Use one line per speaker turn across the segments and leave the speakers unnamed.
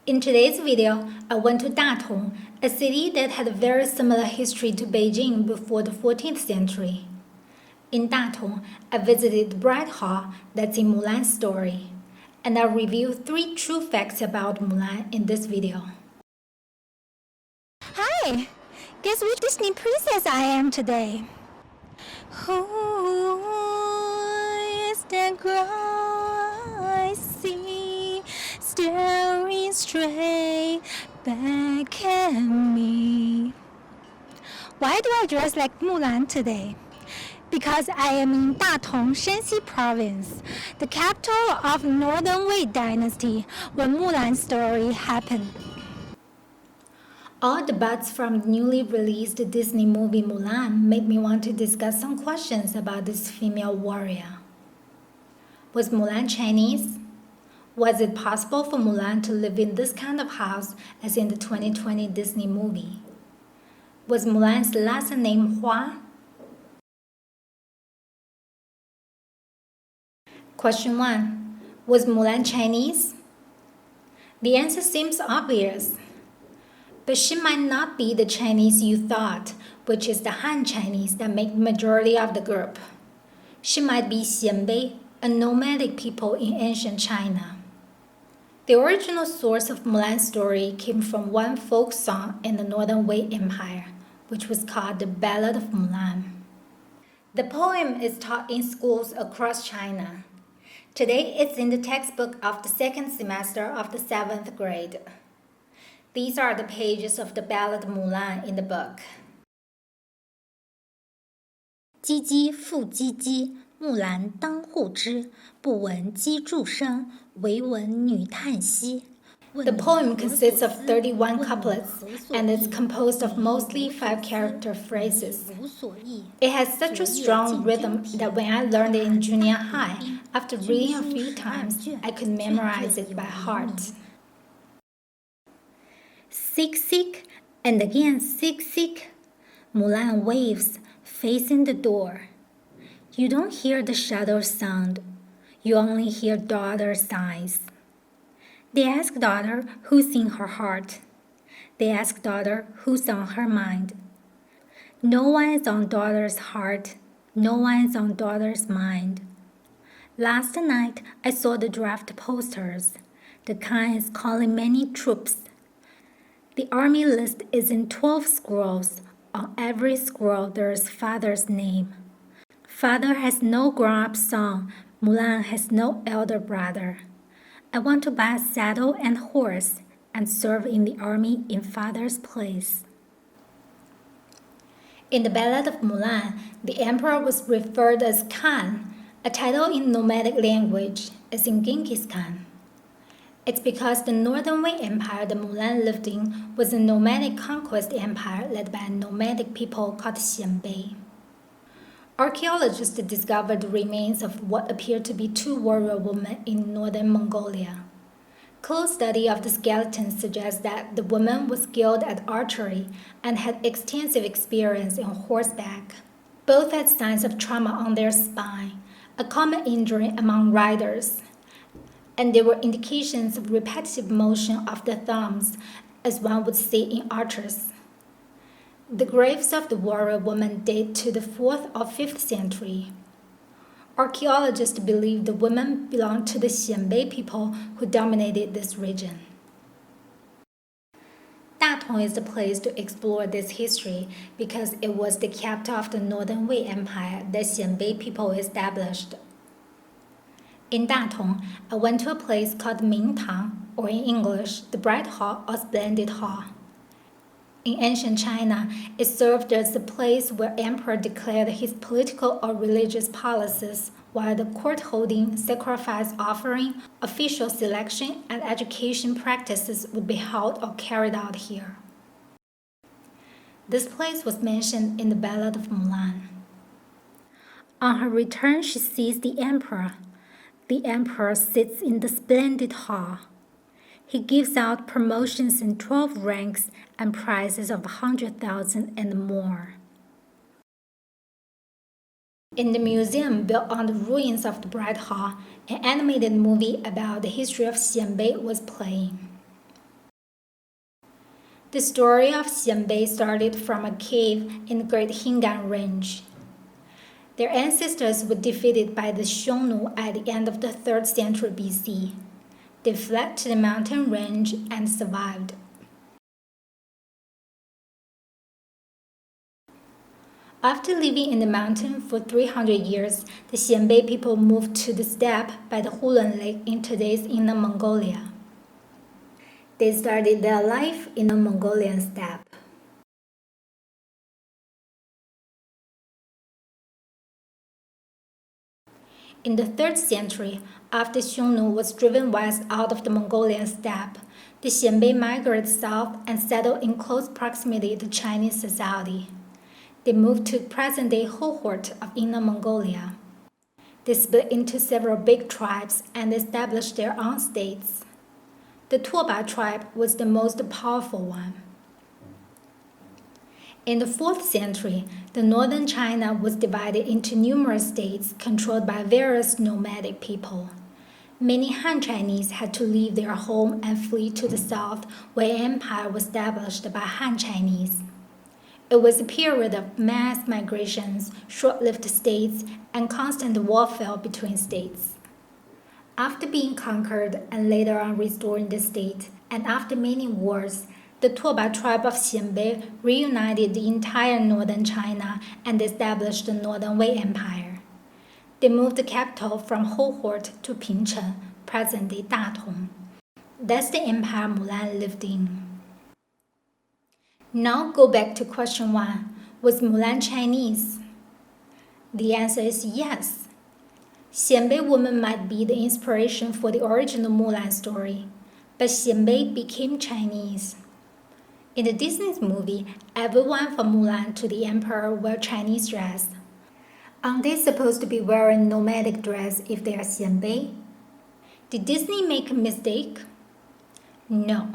In today's video, I went to Datong, a city that had a very similar history to Beijing before the 14th century. In Datong, I visited the Bright Hall that's in Mulan's story, and I'll review 3 true facts about Mulan in this video.
Hi! Guess which Disney princess I am today? Who is the girl I see staring straight back at me? Why do I dress like Mulan today? Because I am in Datong, Shanxi province, the capital of Northern Wei dynasty, where Mulan's story happened.
All the buzz from the newly released Disney movie Mulan made me want to discuss some questions about this female warrior. Was Mulan Chinese? Was it possible for Mulan to live in this kind of house as in the 2020 Disney movie? Was Mulan's last name Hua? Question 1. Was Mulan Chinese? The answer seems obvious. But she might not be the Chinese you thought, which is the Han Chinese that make the majority of the group. She might be Xianbei, a nomadic people in ancient China. The original source of Mulan's story came from one folk song in the Northern Wei Empire, which was called the Ballad of Mulan. The poem is taught in schools across China. Today, it's in the textbook of the 2nd semester of the 7th grade. These are the pages of the Ballad Mulan in the book.
唧唧复唧唧，木兰当户织。不闻机杼声，惟闻女叹息。
The poem consists of 31 couplets, and is composed of mostly 5-character phrases. It has such a strong rhythm that when I learned it in junior high, after reading a few times, I could memorize it by heart.
Seek, seek, and again seek, seek. Mulan waves, facing the door. You don't hear the shadow sound. You only hear daughter's sighs. They ask daughter who's in her heart. They ask daughter who's on her mind. No one is on daughter's heart. No one is on daughter's mind. Last night I saw the draft posters. The kind is calling many troops. The army list is in 12 scrolls. On every scroll there is father's name. Father has no grown-up son. Mulan has no elder brother. I want to buy a saddle and horse and serve in the army in father's place.
In the Ballad of Mulan, the emperor was referred as Khan, a title in nomadic language, as in Genghis Khan. It's because the Northern Wei Empire that Mulan lived in was a nomadic conquest empire led by a nomadic people called Xianbei. Archaeologists discovered the remains of what appear to be 2 warrior women in northern Mongolia. Close study of the skeletons suggests that the woman was skilled at archery and had extensive experience on horseback. Both had signs of trauma on their spine, a common injury among riders, and there were indications of repetitive motion of the thumbs, as one would see in archers. The graves of the warrior women date to the 4th or 5th century. Archaeologists believe the women belonged to the Xianbei people who dominated this region. Datong is the place to explore this history because it was the capital of the Northern Wei Empire that Xianbei people established. In Datong, I went to a place called Mingtang, or in English, the Bright Hall or Splendid Hall. In ancient China, it served as the place where emperor declared his political or religious policies, while the court-holding, sacrifice offering, official selection, and education practices would be held or carried out here. This place was mentioned in the Ballad of Mulan.
On her return, she sees the emperor. The emperor sits in the splendid hall. He gives out promotions in 12 ranks and prizes of 100,000 and more.
In the museum built on the ruins of the Bright Hall, an animated movie about the history of Xianbei was playing. The story of Xianbei started from a cave in the Great Hingan Range. Their ancestors were defeated by the Xiongnu at the end of the 3rd century BC. They fled to the mountain range and survived. After living in the mountain for 300 years, the Xianbei people moved to the steppe by the Hulan Lake in today's Inner Mongolia. They started their life in the Mongolian steppe. In the 3rd century, after Xiongnu was driven west out of the Mongolian steppe, the Xianbei migrated south and settled in close proximity to Chinese society. They moved to present-day Hohhot of Inner Mongolia. They split into several big tribes and established their own states. The Tuoba tribe was the most powerful one. In the 4th century, the northern China was divided into numerous states controlled by various nomadic people. Many Han Chinese had to leave their home and flee to the south, where Wei Empire was established by Han Chinese. It was a period of mass migrations, short-lived states, and constant warfare between states. After being conquered and later on restoring the state, and after many wars, the Tuoba tribe of Xianbei reunited the entire northern China and established the Northern Wei Empire. They moved the capital from Hohhot to Pingcheng, present-day Datong. That's the empire Mulan lived in. Now go back to question 1. Was Mulan Chinese? The answer is yes. Xianbei woman might be the inspiration for the original Mulan story, but Xianbei became Chinese. In the Disney movie, everyone from Mulan to the emperor wear Chinese dress. Aren't they supposed to be wearing nomadic dress if they are Xianbei? Did Disney make a mistake? No.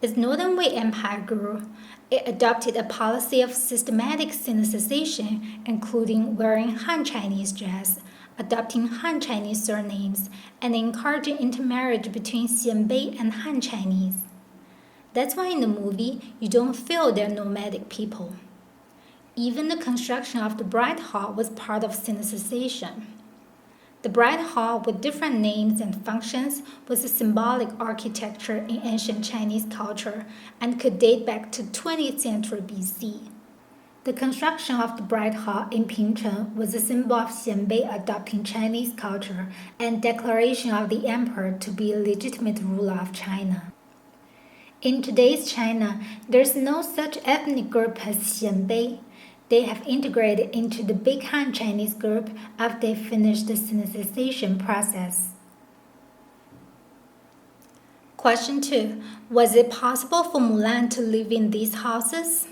As Northern Wei Empire grew, it adopted a policy of systematic Sinicization, including wearing Han Chinese dress, adopting Han Chinese surnames, and encouraging intermarriage between Xianbei and Han Chinese. That's why in the movie, you don't feel they're nomadic people. Even the construction of the bride hall was part of Sinicization. The bride hall, with different names and functions, was a symbolic architecture in ancient Chinese culture and could date back to 20th century BC. The construction of the bride hall in Pingcheng was a symbol of Xianbei adopting Chinese culture and declaration of the emperor to be a legitimate ruler of China. In today's China, there's no such ethnic group as Xianbei. They have integrated into the big Han Chinese group after they finished the Sinicization process. Question 2. Was it possible for Mulan to live in these houses?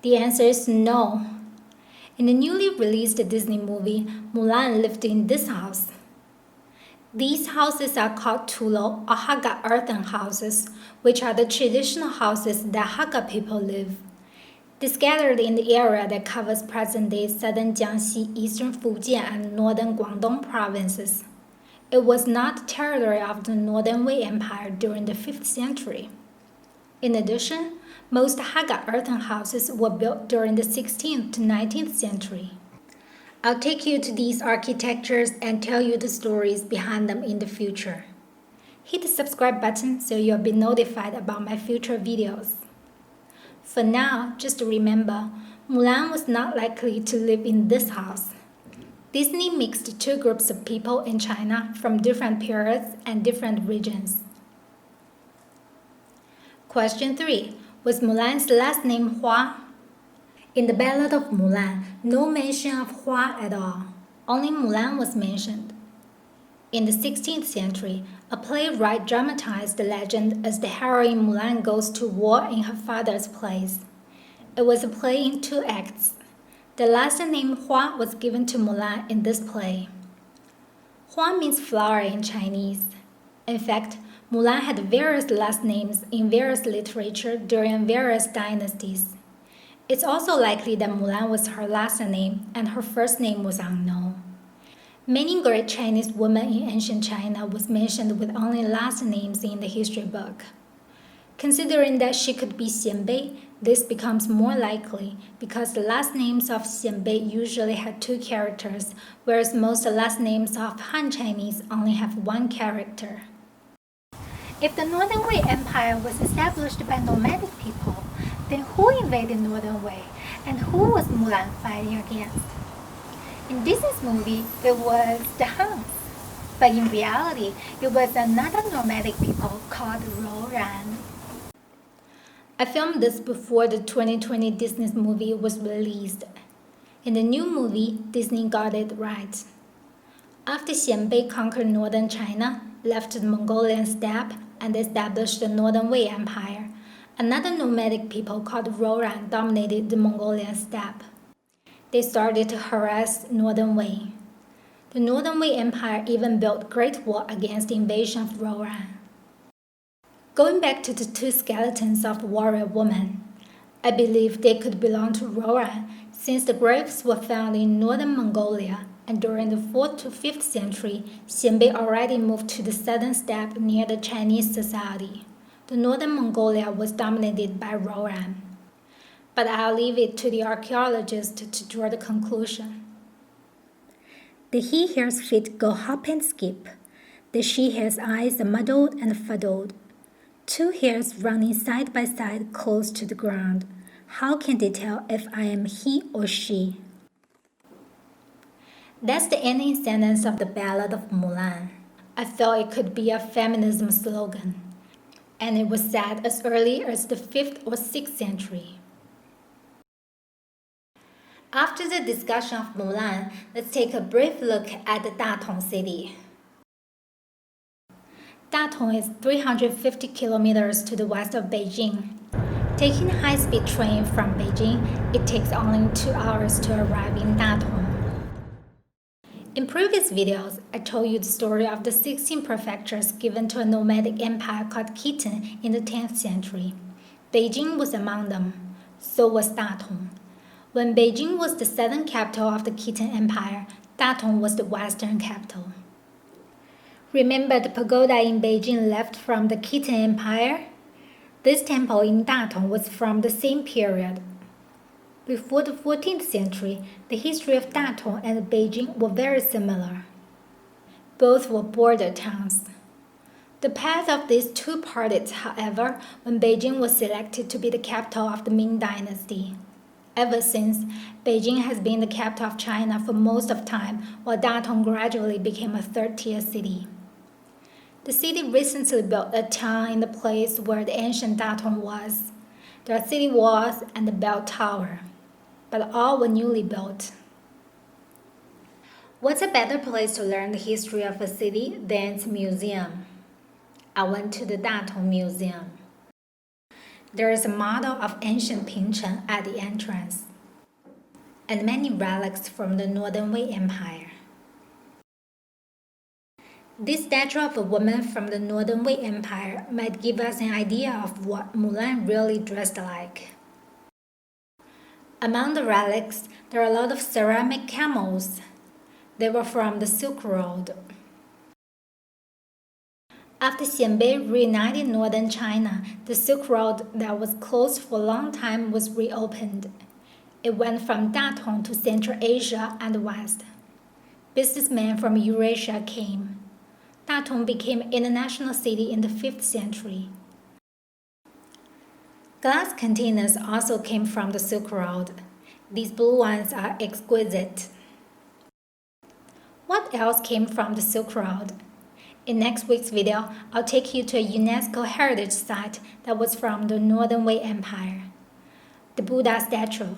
The answer is no. In the newly released Disney movie, Mulan lived in this house. These houses are called Tulo or Hakka earthen houses, which are the traditional houses that Hakka people live. They scattered in the area that covers present-day southern Jiangxi, eastern Fujian, and northern Guangdong provinces. It was not the territory of the Northern Wei Empire during the 5th century. In addition, most Hakka earthen houses were built during the 16th to 19th century. I'll take you to these architectures and tell you the stories behind them in the future. Hit the subscribe button so you'll be notified about my future videos. For now, just remember, Mulan was not likely to live in this house. Disney mixed two groups of people in China from different periods and different regions. Question 3. Was Mulan's last name Hua? In the Ballad of Mulan, no mention of Hua at all. Only Mulan was mentioned. In the 16th century, a playwright dramatized the legend as the heroine Mulan goes to war in her father's place. It was a play in 2 acts. The last name Hua was given to Mulan in this play. Hua means flower in Chinese. In fact, Mulan had various last names in various literature during various dynasties. It's also likely that Mulan was her last name and her first name was unknown. Many great Chinese women in ancient China was mentioned with only last names in the history book. Considering that she could be Xianbei, this becomes more likely because the last names of Xianbei usually have two characters, whereas most last names of Han Chinese only have one character. If the Northern Wei Empire was established by nomadic people, then who invaded Northern Wei and who was Mulan fighting against? In Disney's movie, it was the Huns, but in reality, it was another nomadic people called Luoyang. I filmed this before the 2020 Disney movie was released. In the new movie, Disney got it right. After Xianbei conquered northern China, left the Mongolian steppe, and established the Northern Wei Empire, another nomadic people called Luoyang dominated the Mongolian steppe. They started to harass Northern Wei. The Northern Wei Empire even built Great Wall against the invasion of Luoyang. Going back to the two skeletons of warrior women, I believe they could belong to Luoyang since the graves were found in northern Mongolia, and during the 4th to 5th century, Xianbei already moved to the southern steppe near the Chinese society. The northern Mongolia was dominated by Luoyang. But I'll leave it to the archaeologists to draw the conclusion.
The he hare's feet go hop and skip. The she hare's eyes are muddled and fuddled. Two hares running side by side close to the ground. How can they tell if I am he or she?
That's the ending sentence of the Ballad of Mulan. I felt it could be a feminism slogan, and it was said as early as the 5th or 6th century. After the discussion of Mulan, let's take a brief look at the Datong city. Datong is 350 kilometers to the west of Beijing. Taking a high-speed train from Beijing, it takes only 2 hours to arrive in Datong. In previous videos, I told you the story of the 16 prefectures given to a nomadic empire called Khitan in the 10th century. Beijing was among them. So was Datong. When Beijing was the southern capital of the Khitan Empire, Datong was the western capital. Remember the pagoda in Beijing left from the Khitan Empire? This temple in Datong was from the same period. Before the 14th century, the history of Datong and Beijing were very similar. Both were border towns. The path of these two parted, however, when Beijing was selected to be the capital of the Ming Dynasty. Ever since, Beijing has been the capital of China for most of time, while Datong gradually became a third-tier city. The city recently built a town in the place where the ancient Datong was. There are city walls and the bell tower, but all were newly built. What's a better place to learn the history of a city than its museum? I went to the Datong Museum. There is a model of ancient Pingcheng at the entrance, and many relics from the Northern Wei Empire. This statue of a woman from the Northern Wei Empire might give us an idea of what Mulan really dressed like. Among the relics, there are a lot of ceramic camels. They were from the Silk Road. After Xianbei reunited northern China, the Silk Road that was closed for a long time was reopened. It went from Datong to Central Asia and the West. Businessmen from Eurasia came. Datong became an international city in the 5th century. Glass containers also came from the Silk Road. These blue ones are exquisite. What else came from the Silk Road? In next week's video, I'll take you to a UNESCO heritage site that was from the Northern Wei Empire. The Buddha statue,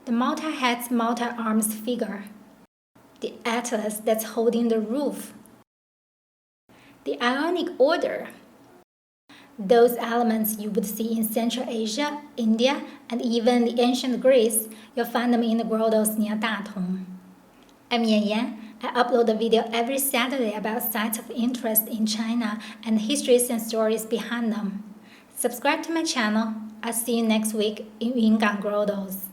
the multi-heads, multi-arms figure, the atlas that's holding the roof, the Ionic order. Those elements you would see in Central Asia, India, and even the ancient Greece, you'll find them in the grottoes near Datong. I'm Yan Yan. I upload a video every Saturday about sites of interest in China and histories and stories behind them. Subscribe to my channel. I'll see you next week in Yungang Grottoes.